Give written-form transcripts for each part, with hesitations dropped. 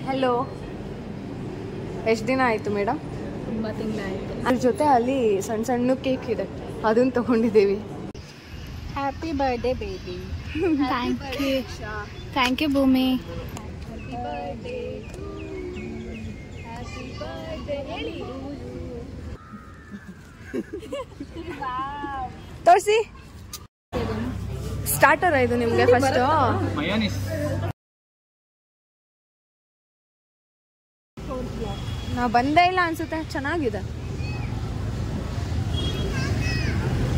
Hello, ಎಷ್ಟು ದಿನ ಆಯಿತು ಮೇಡಮ್? ತುಂಬ ತಿಂಗಳಾಯಿತು. ಅದ್ರ ಜೊತೆ ಅಲ್ಲಿ ಸಣ್ಣ ಸಣ್ಣ ಕೇಕ್ ಇದೆ, ಅದನ್ನು ತೊಗೊಂಡಿದ್ದೀವಿ. Happy birthday baby. Thank you Bhoomi. ತೋರಿಸಿ. ಸ್ಟಾರ್ಟರ್ ಇದು ನಿಮಗೆ ಫಸ್ಟು. ನಾ ಬಂದೇ ಇಲ್ಲ ಅನ್ಸುತ್ತೆ. ಚೆನ್ನಾಗಿದೆ.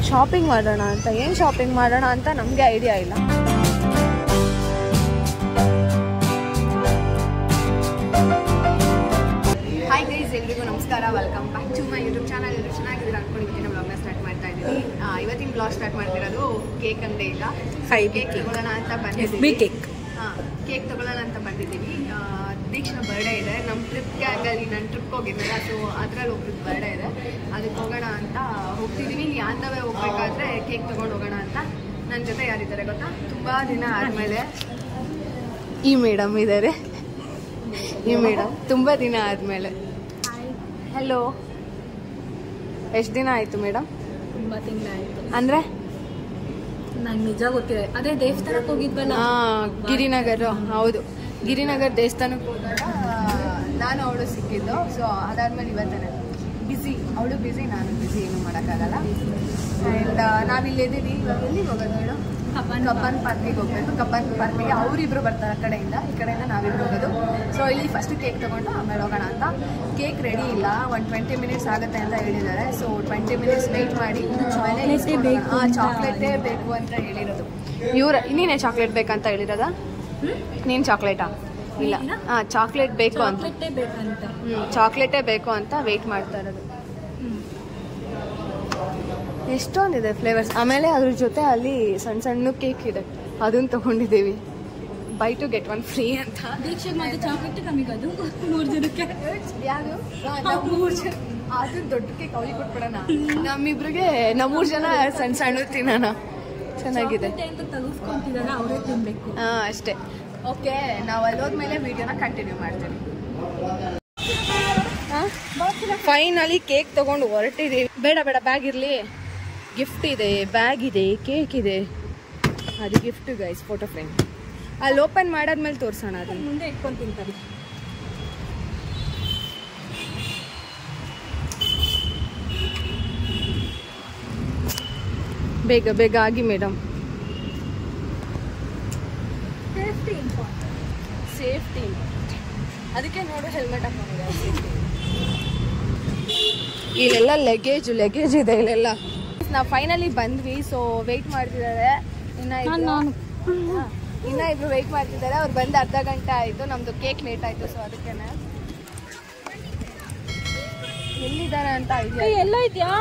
ಶಾಪಿಂಗ್ ಮಾಡೋಣ ಅಂತ. ಏನು ಶಾಪಿಂಗ್ ಮಾಡೋಣ ಅಂತ ನಮಗೆ ಐಡಿಯಾ ಇಲ್ಲ. ಹಾಯ್ ಗೈಸ್, ಎಲ್ರಿಗೂ ನಮಸ್ಕಾರ. Welcome back to my YouTube channel. ಎಲ್ಲರೂ ಚೆನ್ನಾಗಿದ್ದೀರಾ ಅನ್ಕೊಂಡಿದ್ದೀನಿ. ಬ್ಲಾಗ್ನ ಸ್ಟಾರ್ಟ್ ಮಾಡ್ತಾ ಇದ್ದೀನಿ. ಇವತ್ತಿನ ಬ್ಲಾಗ್ ಸ್ಟಾರ್ಟ್ ಮಾಡ್ತಿರೋದು ಕೇಕ್ ಅಂಗಡಿಯಿಂದ. ಕೇಕ್ ತಗೊಳ್ಳೋಣ ಅಂತ ಬಂದಿದ್ದೀವಿ. ಕೇಕ್ ತಗೊಳ್ಳೋಣ ಅಂತ ಬಂದಿದ್ದೀವಿ. ದೀಕ್ಷಾ ಬರ್ಡೇ ಇದೆ. ನಮ್ಮ ಟ್ರಿಪ್ ಗ್ಯಾಂಗಲ್ಲಿ ನಾನು ಟ್ರಿಪ್ಗೆ ಹೋಗಿದ್ನಲ್ಲ, ಸೊ ಅದರಲ್ಲಿ ಒಬ್ರದ್ದು ಬರ್ಡೇ ಇದೆ. ಅದಕ್ಕೆ ಹೋಗೋಣ ಅಂತ ಹೋಗ್ತಿದ್ದೀವಿ. ಯಾಂದವೇ ಹೋಗ್ಬೇಕಾದ್ರೆ ಕೇಕ್ ತೊಗೊಂಡು ಹೋಗೋಣ ಅಂತ. ನನ್ನ ಜೊತೆ ಯಾರಿದ್ದಾರೆ ಗೊತ್ತಾ? ತುಂಬ ದಿನ ಆದಮೇಲೆ ಈ ಮೇಡಮ್ ಇದ್ದಾರೆ. ಈ ಮೇಡಮ್ ತುಂಬ ದಿನ ಆದಮೇಲೆ. ಹೆಲೋ, ಎಷ್ಟು ದಿನ ಆಯಿತು ಮೇಡಮ್? ತುಂಬ ತಿಂಗಳಾಯಿತು. ಅಂದರೆ ನಂಗೆ ನಿಜ ಗೊತ್ತಿದೆ. ಅದೇ ದೇವಸ್ಥಾನಕ್ಕೆ ಹೋಗಿದ್ವಲ್ಲ. ಗಿರಿನಗರ. ಹೌದು, ಗಿರಿನಗರ ದೇವಸ್ಥಾನಕ್ಕೆ ಹೋದಾಗ ನಾನು ಅವಳು ಸಿಕ್ಕಿದ್ದು. ಸೊ ಅದಾದ್ಮೇಲೆ ಇವತ್ತೇ ಬ್ಯುಸಿ. ಅವಳು ಬ್ಯುಸಿ, ನಾನು ಬ್ಯುಸಿ, ಏನು ಮಾಡೋಕ್ಕಾಗಲ್ಲ. ಆ್ಯಂಡ್ ನಾವಿಲ್ಲಿದ್ದೀವಿ. ಇವಾಗ ಎಲ್ಲಿಗೆ ಹೋಗೋದು ಮೇಡಮ್? ಕಬ್ಬನ್ ಪಾರ್ಕಿಗೆ ಹೋಗ್ಬೇಕು. ಕಬ್ಬನ್ ಪಾರ್ಕಿಗೆ ಅವರಿಬ್ರು ಬರ್ತಾರೆ ಆ ಕಡೆಯಿಂದ, ಈ ಕಡೆಯಿಂದ ನಾವಿಬ್ರು ಹೋಗೋದು. ಸೊ ಇಲ್ಲಿ ಫಸ್ಟ್ ಕೇಕ್ ತೊಗೊಂಡು ಆಮೇಲೆ ಹೋಗೋಣ ಅಂತ. ಕೇಕ್ ರೆಡಿ ಇಲ್ಲ, ಒಂದು 20 ಮಿನಿಟ್ಸ್ ಆಗುತ್ತೆ ಅಂತ ಹೇಳಿದ್ದಾರೆ. ಸೊ 20 ಮಿನಿಟ್ಸ್ ವೆಯ್ಟ್ ಮಾಡಿ ಚಾಕ್ಲೇಟೇ ಬೇಕು ಅಂತ ಹೇಳಿರೋದು ಇವ್ರ. ನೀನೇ ಚಾಕ್ಲೇಟ್ ಬೇಕಂತ ಹೇಳಿರೋದಾ? ನೀನು ಚಾಕ್ಲೇಟಾ? ಇಲ್ಲ, ಚಾಕ್ಲೇಟ್ ಬೇಕು ಅಂತ. ಚಾಕ್ಲೇಟೇ ಬೇಕು ಅಂತ ವೆಯ್ಟ್ ಮಾಡ್ತಾ ಇರೋದು. ಎಷ್ಟೊಂದಿದೆ ಫ್ಲೇವರ್ಸ್. ಆಮೇಲೆ ಅದ್ರ ಜೊತೆ ಅಲ್ಲಿ ಸಣ್ಣ ಸಣ್ಣ ಕೇಕ್ ಇದೆ, ಅದನ್ನು ತೊಗೊಂಡಿದ್ದೀವಿ. Buy two get one free ಅಂತ. ದೀಕ್ಷೆಗೆ ಮತ್ತೆ ಚಾಕ್ಲೇಟ್ ಕಮ್ಮಿಗದು 3 ಜನಕ್ಕೆ. ಯಾವುದು? 3 ಜನ. ಅದು ದೊಡ್ಡ ಕೇಕ್ ಅವ್ರಿಗೆ ಕೊಟ್ಬಿಡೋಣ. ನಮ್ಮಿಬ್ರಿಗೆ 3 ಜನ ಸಣ್ಣ ಸಣ್ಣ ತಿನ್ನೋಣ. ಚೆನ್ನಾಗಿದೆ ಅಂತ ತೆಗೆಸ್ಕೊಂತಿದ್ದಾರ, ಅವರೇ ತಿನ್ಬೇಕು. ಅಷ್ಟೇ. ಓಕೆ, ನಾವು ಅಲ್ಲಿ ಹೋದ್ಮೇಲೆ ವಿಡಿಯೋನ ಕಂಟಿನ್ಯೂ ಮಾಡ್ತೀವಿ. ಫೈನಲಿ ಕೇಕ್ ತಗೊಂಡು ಹೊರಟಿದ್ದೀವಿ. ಬೇಡ ಬೇಡ, ಬ್ಯಾಗ್ ಇರಲಿ. ಗಿಫ್ಟ್ ಇದೆ, ಬ್ಯಾಗ್ ಇದೆ, ಕೇಕ್ ಇದೆ. ಅದು ಗಿಫ್ಟ್ ಗೈಸ್, ಫೋಟೋ ಫ್ರೇಮ್. ಅಲ್ಲಿ ಓಪನ್ ಮಾಡಾದ್ಮೇಲೆ ತೋರಿಸೋಣ. ಅದನ್ನು ಮುಂದೆ ಇಟ್ಕೊಂಡು ತಿಂತಾರೆ. ಬೇಗ ಬೇಗ ಆಗಿ ಮೇಡಮ್. ಸೇಫ್ಟಿ ಅದಕ್ಕೆ ನೋಡು ಹೆಲ್ಮೆಟ್ ಹಾಕೊಂಡಿದ್ದಾರೆ. ಇಲ್ಲೆಲ್ಲ ಲಗೇಜ್ ಇದೆ ಇಲ್ಲೆಲ್ಲ. ನಾವು ಫೈನಲಿ ಬಂದ್ವಿ. ಸೊ ವೆಯ್ಟ್ ಮಾಡ್ತಿದ್ದಾರೆ. ಇನ್ನ ಇಬ್ರು ವೆಯ್ಟ್ ಮಾಡ್ತಿದ್ದಾರೆ. ಅವ್ರು ಬಂದು ಅರ್ಧ ಗಂಟೆ ಆಯಿತು. ನಮ್ಮದು ಕೇಕ್ ಲೇಟ್ ಆಯಿತು. ಸೊ ಅದಕ್ಕೆ ಎಲ್ಲಿದ್ದಾರೆ ಅಂತ ಐಡಿಯಾ. ಎಲ್ಲ ಇದೆಯಾ?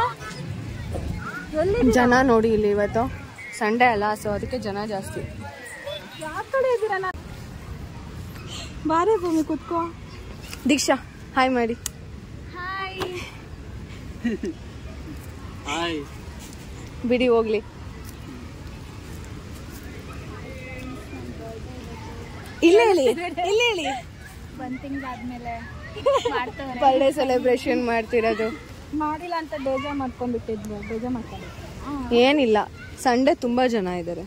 ಜನ ನೋಡಿ ಇಲ್ಲಿ ಇವತ್ತು ಸಂಡೇ ಅಲ್ಲ, ಸೊ ಅದಕ್ಕೆ ಜನ ಜಾಸ್ತಿ. ಯಾವ ಕಡೆ ಇದ್ದೀರಾ? ಬಾರೇ ಭೂಮಿ, ಕೂತ್ಕೋ. ದೀಕ್ಷಾ ಹಾಯ್ ಮಾಡಿ. ಹಾಯ್. ಬಿಡಿ ಹೋಗ್ಲಿ. ಇಲ್ಲೇ ಹೇಳಿ. 1 ತಿಂಗಳಾದ್ಮೇಲೆ ಬರ್ಡೇ ಸೆಲೆಬ್ರೇಷನ್ ಮಾಡ್ತಿರೋದು. ಮಾಡಿಲ್ಲ ಅಂತ ಬೇಜಾರು ಮಾಡ್ಕೊಂಡ್ಬಿಟ್ಟಿದ್ವಿ. ಬೇಜಾರು ಮಾಡ್ಕೊಂಡು ಏನಿಲ್ಲ, ಸಂಡೇ ತುಂಬಾ ಜನ ಇದ್ದಾರೆ.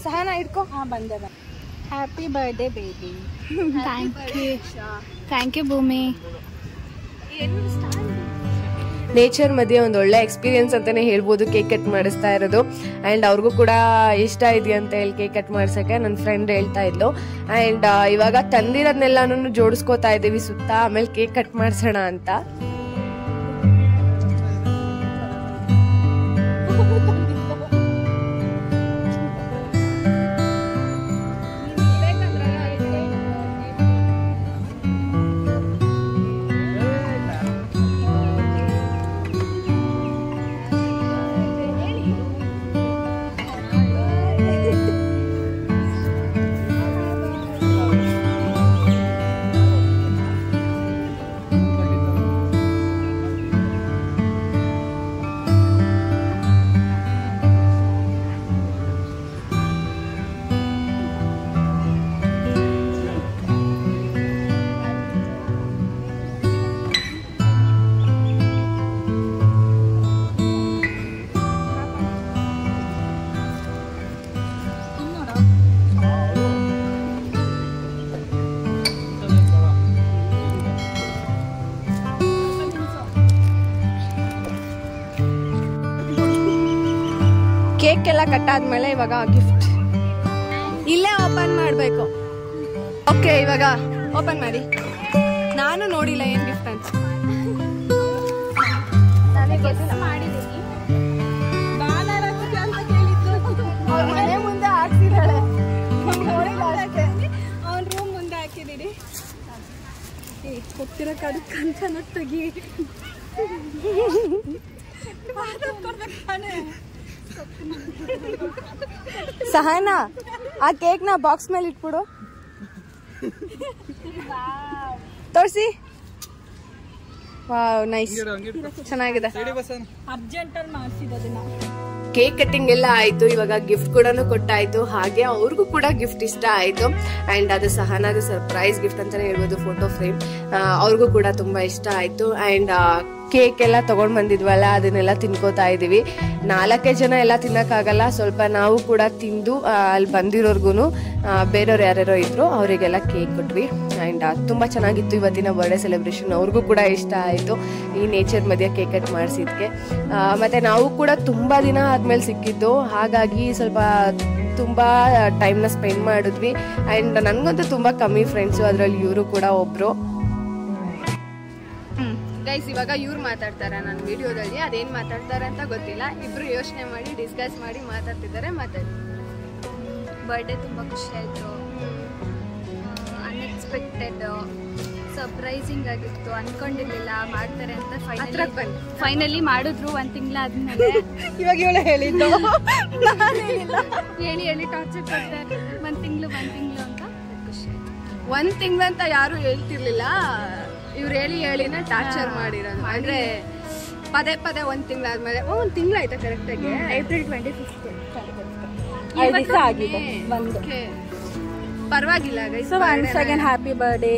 ಸಹನ ಇಟ್ಕೋ. ಬಂದೆ. Happy birthday baby. Thank you Bhoomi. Nature ಮಧ್ಯೆ ಒಂದು ಒಳ್ಳೆ ಎಕ್ಸ್ಪೀರಿಯನ್ಸ್ ಅಂತಾನೆ ಹೇಳ್ಬೋದು ಕೇಕ್ ಕಟ್ ಮಾಡಿಸ್ತಾ ಇರೋದು. ಆ್ಯಂಡ್ ಅವ್ರಿಗೂ ಕೂಡ ಇಷ್ಟ ಇದೆಯಾ ಅಂತ ಹೇಳಿ ಕೇಕ್ ಕಟ್ ಮಾಡ್ಸೋಕ್ಕೆ ನನ್ನ ಫ್ರೆಂಡ್ ಹೇಳ್ತಾ ಇದ್ಲು. ಆ್ಯಂಡ್ ಇವಾಗ ತಂದಿರೋದನ್ನೆಲ್ಲನೂ ಜೋಡಿಸ್ಕೋತಾ ಇದ್ದೀವಿ ಸುತ್ತ, ಆಮೇಲೆ ಕೇಕ್ ಕಟ್ ಮಾಡಿಸೋಣ ಅಂತ. ಕೇಕ್ ಎಲ್ಲ ಕಟ್ಟಾದ್ಮೇಲೆ ಇವಾಗ ಗಿಫ್ಟ್ ಇಲ್ಲೇ ಓಪನ್ ಮಾಡಬೇಕು. ಓಕೆ, ಇವಾಗ ಓಪನ್ ಮಾಡಿ. ನಾನು ನೋಡಿಲ್ಲ ಏನ್ ಗಿಫ್ಟ್ ಅಂತ. ಮನೆ ಮುಂದೆ ಹಾಕ್ಸಿದ್ದಾಳೆ, ಅವನ್ ರೂಮ್ ಮುಂದೆ ಹಾಕಿದೀನಿ. ಹೋಗ್ತಿರೋ ಕಡ್ಕಂತ ತೆಗಿ. ಸಹನಾ, ಆ ಕೇಕ್ ನ ಬಾಕ್ಸ್ ಮೇಲೆ ಇಟ್ಬಿಡು. ತೋರಿಸಿ. ವಾವ್, ನೈಸ್, ಚೆನ್ನಾಗಿದೆ. ಅರ್ಜೆಂಟಲ್ಲಿ ಮಾಡಿಸಿದ್ದನ್ನ. ಕೇಕ್ ಕಟ್ಟಿಂಗ್ ಎಲ್ಲ ಆಯ್ತು. ಇವಾಗ ಗಿಫ್ಟ್ ಕೂಡ ಕೊಟ್ಟಾಯ್ತು. ಹಾಗೆ ಅವ್ರಿಗೂ ಕೂಡ ಗಿಫ್ಟ್ ಇಷ್ಟ ಆಯ್ತು. ಅಂಡ್ ಅದು ಸಹನಾದ ಸರ್ಪ್ರೈಸ್ ಗಿಫ್ಟ್ ಅಂತಾನೆ ಹೇಳ್ಬೋದು, ಫೋಟೋ ಫ್ರೇಮ್. ಅವ್ರಿಗೂ ಕೂಡ ತುಂಬಾ ಇಷ್ಟ ಆಯ್ತು. ಅಂಡ್ ಕೇಕ್ ಎಲ್ಲ ತಗೊಂಡ್ ಬಂದಿದ್ವಲ್ಲ, ಅದನ್ನೆಲ್ಲ ತಿನ್ಕೋತಾ ಇದೀವಿ. 4 ಜನ ಎಲ್ಲ ತಿನ್ನಕ್ಕಾಗಲ್ಲ, ಸ್ವಲ್ಪ ನಾವು ಕೂಡ ತಿಂದು ಅಲ್ಲಿ ಬಂದಿರೋರ್ಗು ಬೇರೆಯವ್ರು ಯಾರ್ಯಾರೋ ಇದ್ರು ಅವರಿಗೆಲ್ಲ ಕೇಕ್ ಕೊಟ್ವಿ. ಅಂಡ್ ತುಂಬಾ ಚೆನ್ನಾಗಿತ್ತು ಇವತ್ತಿನ ಬರ್ಡೇ ಸೆಲೆಬ್ರೇಷನ್. ಅವ್ರಿಗೂ ಕೂಡ ಇಷ್ಟ ಆಯ್ತು ಈ ನೇಚರ್ ಮಧ್ಯೆ ಕೇಕ್ ಕಟ್ ಮಾಡಿಸಿದ್ಕೆ. ಮತ್ತೆ ನಾವು ಕೂಡ ತುಂಬಾ ದಿನ ಆದ್ಮೇಲೆ ಸಿಕ್ಕಿದ್ದು, ಹಾಗಾಗಿ ಸ್ವಲ್ಪ ತುಂಬಾ ಟೈಮ್ನ ಸ್ಪೆಂಡ್ ಮಾಡಿದ್ವಿ. ಅಂಡ್ ನನ್ಗಂತೂ ತುಂಬಾ ಕಮ್ಮಿ ಫ್ರೆಂಡ್ಸು, ಅದ್ರಲ್ಲಿ ಇವರು ಕೂಡ ಒಬ್ರು. ಗೈಸ್, ಇವಾಗ ಇವ್ರು ಮಾತಾಡ್ತಾರೆ ನನ್ನ ವಿಡಿಯೋದಲ್ಲಿ. ಅದೇನ್ ಮಾತಾಡ್ತಾರೆ ಅಂತ ಗೊತ್ತಿಲ್ಲ. ಇಬ್ರು ಯೋಚನೆ ಮಾಡಿ ಡಿಸ್ಕಸ್ ಮಾಡಿ ಮಾತಾಡ್ತಿದ್ದಾರೆ. ಮಾತಾಡಿ. ಬರ್ಡೇ ತುಂಬ ಖುಷಿ ಆಯಿತು. ಅನ್ಎಕ್ಸ್ಪೆಕ್ಟೆಡ್, ಸರ್ಪ್ರೈಸಿಂಗ್ ಆಗಿತ್ತು. ಅನ್ಕೊಂಡಿರ್ಲಿಲ್ಲ ಮಾಡ್ತಾರೆ ಅಂತ. ಫೈನಲಿ ಮಾಡಿದ್ರು 1 ತಿಂಗಳಾದ್ಮೇಲೆ. ಇವಾಗ ಇವಳು ಹೇಳಿದ್ದು, ಹೇಳಿ ಟಾರ್ಚರ್ ಕೊಡ್ತಾರೆ. 1 ತಿಂಗಳು ಅಂತ ಖುಷಿ ಆಯ್ತು. 1 ತಿಂಗಳಂತ ಯಾರು ಹೇಳ್ತಿರ್ಲಿಲ್ಲ, ಇವ್ರು ಹೇಳಿನ ಟಾರ್ಚರ್ ಮಾಡಿರೋದು. ಅಂದ್ರೆ ಪದೇ 1 ತಿಂಗಳಾದ್ಮೇಲೆ 1 ತಿಂಗಳಾಯ್ತಾ ಕರೆಕ್ಟಾಗಿ? ಏಪ್ರಿಲ್ 25 ಆಗಿದೆ. ಪರವಾಗಿಲ್ಲ guys. Happy birthday.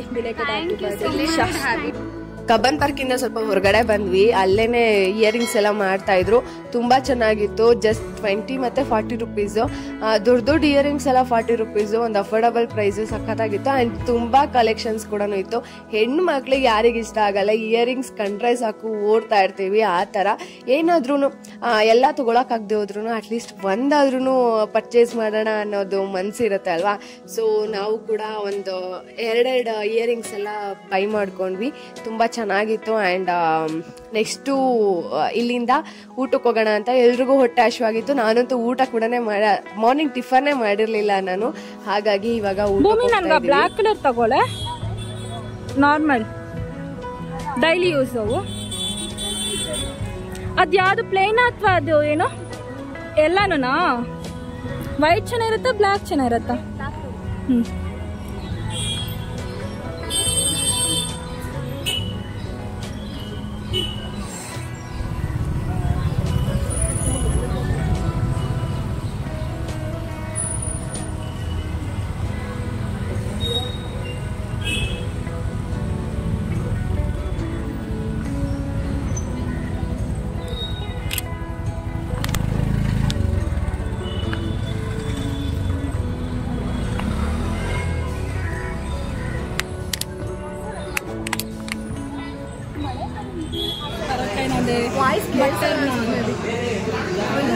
Cubbon park ಇಂದ ಸ್ವಲ್ಪ ಹೊರಗಡೆ ಬಂದ್ವಿ. ಅಲ್ಲೇನೆ ಇಯರಿಂಗ್ಸ್ ಎಲ್ಲ ಮಾಡ್ತಾ ಇದ್ರು, ತುಂಬಾ ಚೆನ್ನಾಗಿತ್ತು. ಜಸ್ಟ್ 20 ಮತ್ತೆ 40 ರುಪೀಸ್. ದೊಡ್ಡ ಇಯರಿಂಗ್ಸ್ ಎಲ್ಲ 40 ರುಪೀಸ್, ಒಂದು ಅಫೋರ್ಡಬಲ್ ಪ್ರೈಸ್, ಸಖತ್ತಾಗಿತ್ತು. ಅಂಡ್ ತುಂಬಾ ಕಲೆಕ್ಷನ್ಸ್ ಕೂಡ ಇತ್ತು. ಹೆಣ್ಣು ಮಕ್ಳಿಗೆ ಯಾರಿಗೆ ಇಷ್ಟ ಆಗಲ್ಲ, ಇಯರಿಂಗ್ಸ್ ಕಂಡ್ರೆ ಸಾಕು ಓಡ್ತಾ ಇರ್ತೀವಿ. ಆ ತರ ಏನಾದ್ರೂ ಎಲ್ಲ ತಗೊಳಕ್ ಆಗದೆ ಹೋದ್ರು ಅಟ್ಲೀಸ್ಟ್ ಒಂದಾದ್ರೂ ಪರ್ಚೇಸ್ ಮಾಡೋಣ ಅನ್ನೋದು ಮನ್ಸಿರುತ್ತೆ ಅಲ್ವಾ. ಸೊ ನಾವು ಕೂಡ ಒಂದು 2 ಇಯರಿಂಗ್ಸ್ ಎಲ್ಲ ಬೈ ಮಾಡ್ಕೊಂಡ್ವಿ. ತುಂಬಾ ಚೆನ್ನಾಗಿತ್ತು. ಅಂಡ್ ನೆಕ್ಸ್ಟು ಇಲ್ಲಿಂದ ಊಟಕ್ಕೆ ಹೋಗೋಣ ಅಂತ ಎಲ್ರಿಗೂ ಹೊಟ್ಟೆ ಹಶ್ವಾಗಿತ್ತು. ನಾನಂತೂ ಊಟ ಕೂಡ ಮಾರ್ನಿಂಗ್ ಟಿಫನ್ನೇ ಮಾಡಿರ್ಲಿಲ್ಲ ನಾನು, ಹಾಗಾಗಿ ಇವಾಗ ಬ್ಲಾಕ್ ಕಲರ್ ತಗೊಳ್ಳೆ. ನಾರ್ಮಲ್ ಡೈಲಿ ಯೂಸ್ ಅವು. ಅದ್ಯಾವುದು ಪ್ಲೇನ್ ಅಥವಾ ಅದು ಏನು ಎಲ್ಲಾನು? ವೈಟ್ ಚೆನ್ನಾಗಿರುತ್ತಾ ಬ್ಲಾಕ್ ಚೆನ್ನಾಗಿರುತ್ತಾ?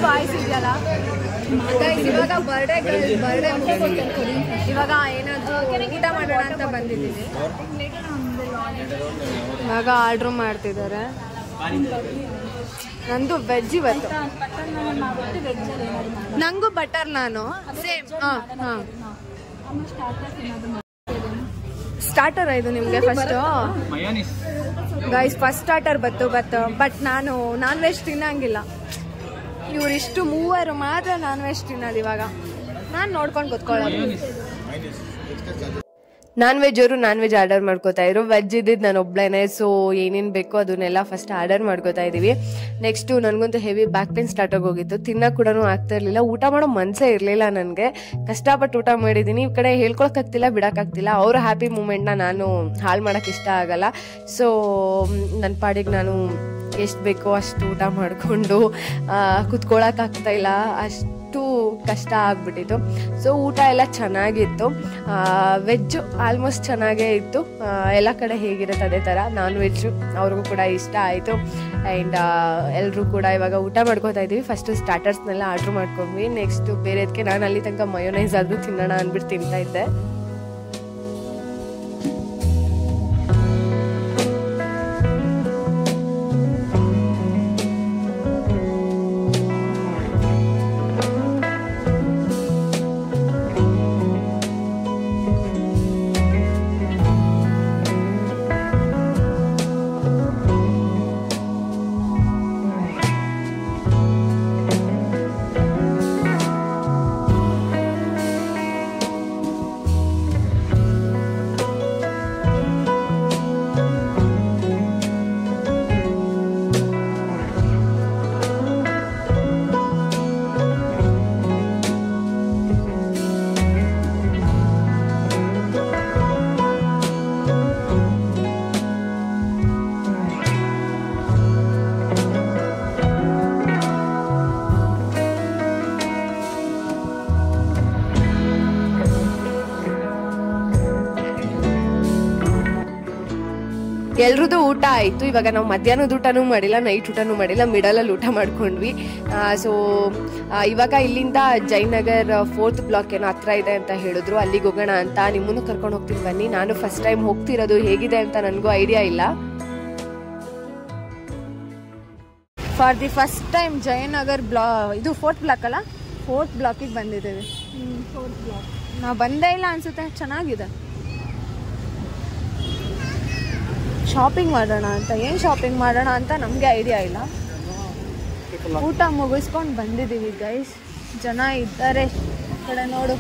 ವಾಯ್ಸ್ ಇದೆಯಲ್ಲ. ಇವಾಗ ಬರ್ಡೇ ಇವಾಗ ಏನಾದ್ರು ಊಟ ಮಾಡೋಣ ಅಂತ ಬಂದಿದ್ದೀವಿ. ಇವಾಗ ಆರ್ಡ್ರ್ ಮಾಡ್ತಿದ್ದಾರೆ. ನಂದು ವೆಜ್ ಇವತ್ತು. ನಂಗೂ ಬಟರ್ ನಾನು ಸೇಮ್. ಸ್ಟಾರ್ಟರ್ ಇದು ನಿಮ್ಗೆ first guys. First starter but ನಾನು ನಾನ್ ವೆಜ್ ತಿನ್ನಂಗಿಲ್ಲ. ಇವರಿಷ್ಟು 3 ಮಾತ್ರ ನಾನ್ ವೆಜ್ ತಿನ್ನೋದು. ಇವಾಗ ನಾನು ನೋಡ್ಕೊಂಡು ಕೂತ್ಕೊಳ್ಳೋದು. ನಾನ್ ವೆಜ್ ಅವರು ನಾನ್ ವೆಜ್ ಆರ್ಡರ್ ಮಾಡ್ಕೋತಾ ಇದ್ರು. ವೆಜ್ ಇದ್ದಿದ್ದು ನಾನು ಒಬ್ಳೇನೆ. ಸೊ ಏನೇನು ಬೇಕೋ ಅದನ್ನೆಲ್ಲ ಫಸ್ಟ್ ಆರ್ಡರ್ ಮಾಡ್ಕೋತಾ ಇದೀವಿ. ನೆಕ್ಸ್ಟು ನನಗಂತೂ ಹೆವಿ ಬ್ಯಾಕ್ ಪೇನ್ ಸ್ಟಾರ್ಟ್ ಆಗೋಗಿತ್ತು. ತಿನ್ನಕ್ಕೆ ಕೂಡ ಆಗ್ತಾ ಇರಲಿಲ್ಲ. ಊಟ ಮಾಡೋ ಮನಸ್ಸೇ ಇರಲಿಲ್ಲ ನನಗೆ. ಕಷ್ಟಪಟ್ಟು ಊಟ ಮಾಡಿದ್ದೀನಿ. ಈ ಕಡೆ ಹೇಳ್ಕೊಳಕ್ಕಾಗ್ತಿಲ್ಲ, ಬಿಡೋಕ್ಕಾಗ್ತಿಲ್ಲ. ಅವರ ಹ್ಯಾಪಿ ಮೂಮೆಂಟ್ನ ನಾನು ಹಾಳು ಮಾಡೋಕ್ಕೆ ಇಷ್ಟ ಆಗಲ್ಲ. ಸೊ ನನ್ನ ಪಾಡಿಗೆ ನಾನು ಎಷ್ಟು ಬೇಕೋ ಅಷ್ಟು ಊಟ ಮಾಡಿಕೊಂಡು ಕುತ್ಕೊಳ್ಳೋಕ್ಕಾಗ್ತಾ ಇಲ್ಲ. ಅಷ್ಟು ಅಷ್ಟು ಕಷ್ಟ ಆಗ್ಬಿಟ್ಟಿತ್ತು. ಸೊ ಊಟ ಎಲ್ಲ ಚೆನ್ನಾಗಿತ್ತು. ವೆಜ್ಜು ಆಲ್ಮೋಸ್ಟ್ ಚೆನ್ನಾಗೇ ಇತ್ತು. ಎಲ್ಲ ಕಡೆ ಹೇಗಿರುತ್ತೆ ಅದೇ ಥರ. ನಾನ್ ವೆಜ್ಜು ಅವ್ರಿಗೂ ಕೂಡ ಇಷ್ಟ ಆಯಿತು. ಆ್ಯಂಡ್ ಎಲ್ಲರೂ ಕೂಡ ಇವಾಗ ಊಟ ಮಾಡ್ಕೋತಾ ಇದ್ದೀವಿ. ಫಸ್ಟು ಸ್ಟಾರ್ಟರ್ಸ್ನೆಲ್ಲ ಆರ್ಡ್ರ್ ಮಾಡ್ಕೊಂಡ್ವಿ. ನೆಕ್ಸ್ಟು ಬೇರೆದಕ್ಕೆ ನಾನು ಅಲ್ಲಿ ತನಕ ಮಯೋನೈಸ್ ಆದರೂ ತಿನ್ನೋಣ ಅಂದ್ಬಿಟ್ಟು ತಿಂತಾ ಇದ್ದೆ. ಎಲ್ರದ್ದು ಊಟ ಆಯಿತು. ಇವಾಗ ನಾವು ಮಧ್ಯಾಹ್ನದ ಊಟನೂ ಮಾಡಿಲ್ಲ, ನೈಟ್ ಊಟನೂ ಮಾಡಿಲ್ಲ, ಮಿಡಲಲ್ಲಿ ಊಟ ಮಾಡ್ಕೊಂಡ್ವಿ. ಸೊ ಇವಾಗ ಇಲ್ಲಿಂದ ಜಯನಗರ್ 4th ಬ್ಲಾಕ್ ಏನೋ ಹತ್ರ ಇದೆ ಅಂತ ಹೇಳಿದ್ರು. ಅಲ್ಲಿಗೆ ಹೋಗೋಣ ಅಂತ ನಿಮ್ಮನ್ನು ಕರ್ಕೊಂಡು ಹೋಗ್ತೀನಿ ಬನ್ನಿ. ನಾನು ಫಸ್ಟ್ ಟೈಮ್ ಹೋಗ್ತಿರೋದು, ಹೇಗಿದೆ ಅಂತ ನನಗೂ ಐಡಿಯಾ ಇಲ್ಲ. For the first time Jayanagar ಇದು 4th ಬ್ಲಾಕ್ ಅಲ್ಲ, 4th ಬ್ಲಾಕಿಗೆ ಬಂದಿದ್ದೇವೆ. 4th ಬ್ಲಾಕ್ ನಾವು ಬಂದೇ ಇಲ್ಲ ಅನ್ಸುತ್ತೆ. ಚೆನ್ನಾಗಿದೆ. ಶಾಪಿಂಗ್ ಮಾಡೋಣ ಅಂತ, ಏನು ಶಾಪಿಂಗ್ ಮಾಡೋಣ ಅಂತ ನಮಗೆ ಐಡಿಯಾ ಇಲ್ಲ. ಊಟ ಮುಗಿಸ್ಕೊಂಡು ಬಂದಿದ್ದೀವಿ ಗೈಸ್. ಜನ ಇದ್ದಾರೆ ಕಡೆ ನೋಡು.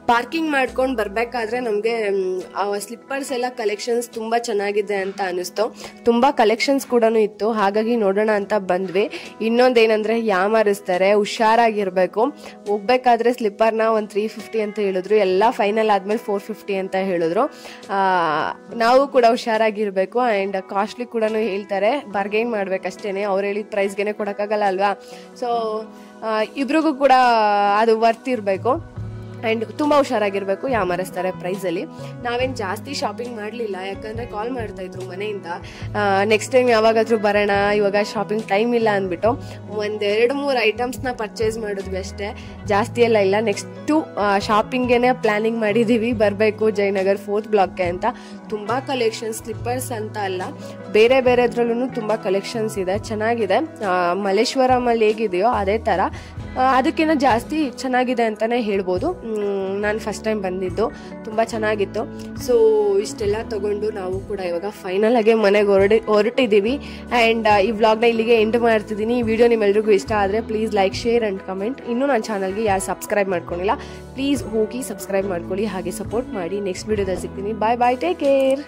ಪಾರ್ಕಿಂಗ್ ಮಾಡ್ಕೊಂಡು ಬರ್ಬೇಕಾದ್ರೆ ನಮಗೆ ಸ್ಲಿಪ್ಪರ್ಸ್ ಎಲ್ಲ ಕಲೆಕ್ಷನ್ಸ್ ತುಂಬಾ ಚೆನ್ನಾಗಿದೆ ಅಂತ ಅನಿಸ್ತು. ತುಂಬಾ ಕಲೆಕ್ಷನ್ಸ್ ಕೂಡ ಇತ್ತು. ಹಾಗಾಗಿ ನೋಡೋಣ ಅಂತ ಬಂದ್ವಿ. ಇನ್ನೊಂದೇನಂದ್ರೆ ಯಾಮಾರಿಸ್ತಾರೆ, ಹುಷಾರಾಗಿರ್ಬೇಕು. ಹೋಗ್ಬೇಕಾದ್ರೆ ಸ್ಲಿಪ್ಪರ್ನ ಒಂದು 350 ಅಂತ ಹೇಳಿದ್ರು. ಎಲ್ಲ ಫೈನಲ್ ಆದ್ಮೇಲೆ 450 ಅಂತ ಹೇಳಿದ್ರು. ನಾವು ಕೂಡ ಹುಷಾರಾಗಿರ್ಬೇಕು. ಅಂಡ್ ಕಾಸ್ಟ್ಲಿ ಕೂಡ ಹೇಳ್ತಾರೆ, ಬಾರ್ಗೈನ್ ಮಾಡ್ಬೇಕಷ್ಟೇನೆ. ಅವ್ರು ಹೇಳಿದ ಪ್ರೈಸ್ಗೆನೆ ಕೊಡಕ್ಕಾಗಲ್ಲ ಅಲ್ವಾ. ಸೊ ಇಬ್ರಿಗೂ ಕೂಡ ಅದು ವರ್ತ್ ಇರಬೇಕು. ಆ್ಯಂಡ್ ತುಂಬ ಹುಷಾರಾಗಿರಬೇಕು. ಯಾಮಾರಿಸ್ತಾರೆ ಪ್ರೈಸಲ್ಲಿ. ನಾವೇನು ಜಾಸ್ತಿ ಶಾಪಿಂಗ್ ಮಾಡಲಿಲ್ಲ, ಯಾಕಂದರೆ ಕಾಲ್ ಮಾಡ್ತಾಯಿದ್ರು ಮನೆಯಿಂದ ನೆಕ್ಸ್ಟ್ ಟೈಮ್ ಯಾವಾಗಾದರೂ ಬರೋಣ, ಇವಾಗ ಶಾಪಿಂಗ್ ಟೈಮ್ ಇಲ್ಲ ಅಂದ್ಬಿಟ್ಟು 1-2-3 ಐಟಮ್ಸ್ನ ಪರ್ಚೇಸ್ ಮಾಡಿದ್ವಿ ಅಷ್ಟೇ, ಜಾಸ್ತಿ ಎಲ್ಲ ಇಲ್ಲ. ನೆಕ್ಸ್ಟು ಶಾಪಿಂಗೇನೆ ಪ್ಲ್ಯಾನಿಂಗ್ ಮಾಡಿದ್ದೀವಿ, ಬರಬೇಕು ಜಯನಗರ್ 4th ಬ್ಲಾಕ್ಗೆ ಅಂತ. ತುಂಬ ಕಲೆಕ್ಷನ್ಸ್, ಸ್ಲಿಪ್ಪರ್ಸ್ ಅಂತ ಅಲ್ಲ, ಬೇರೆ ಬೇರೆದ್ರಲ್ಲೂ ತುಂಬ ಕಲೆಕ್ಷನ್ಸ್ ಇದೆ, ಚೆನ್ನಾಗಿದೆ. ಮಲ್ಲೇಶ್ವರಮಲ್ಲಿ ಹೇಗಿದೆಯೋ ಅದೇ ಥರ, ಅದಕ್ಕಿಂತ ಜಾಸ್ತಿ ಚೆನ್ನಾಗಿದೆ ಅಂತಲೇ ಹೇಳ್ಬೋದು. ನಾನು ಫಸ್ಟ್ ಟೈಮ್ ಬಂದಿದ್ದು, ತುಂಬ ಚೆನ್ನಾಗಿತ್ತು. ಸೊ ಇಷ್ಟೆಲ್ಲ ತಗೊಂಡು ನಾವು ಕೂಡ ಇವಾಗ ಫೈನಲ್ ಆಗಿ ಮನೆಗೆ ಹೊರಟಿದ್ದೀವಿ. ಆ್ಯಂಡ್ ಈ ವ್ಲಾಗ್ನ ಇಲ್ಲಿಗೆ ಎಂಡ್ ಮಾಡ್ತಿದ್ದೀನಿ. ಈ ವಿಡಿಯೋ ನಿಮ್ಮೆಲ್ರಿಗೂ ಇಷ್ಟ ಆದರೆ please like, share and comment. ಇನ್ನೂ ನನ್ನ ಚಾನಲ್ಗೆ ಯಾರು ಸಬ್ಸ್ಕ್ರೈಬ್ ಮಾಡ್ಕೊಂಡಿಲ್ಲ ಪ್ಲೀಸ್ ಹೋಗಿ ಸಬ್ಸ್ಕ್ರೈಬ್ ಮಾಡ್ಕೊಳ್ಳಿ, ಹಾಗೆ ಸಪೋರ್ಟ್ ಮಾಡಿ. ನೆಕ್ಸ್ಟ್ ವಿಡಿಯೋದಲ್ಲಿ ಸಿಗ್ತೀನಿ. ಬಾಯ್ ಬಾಯ್, ಟೇಕ್ ಕೇರ್.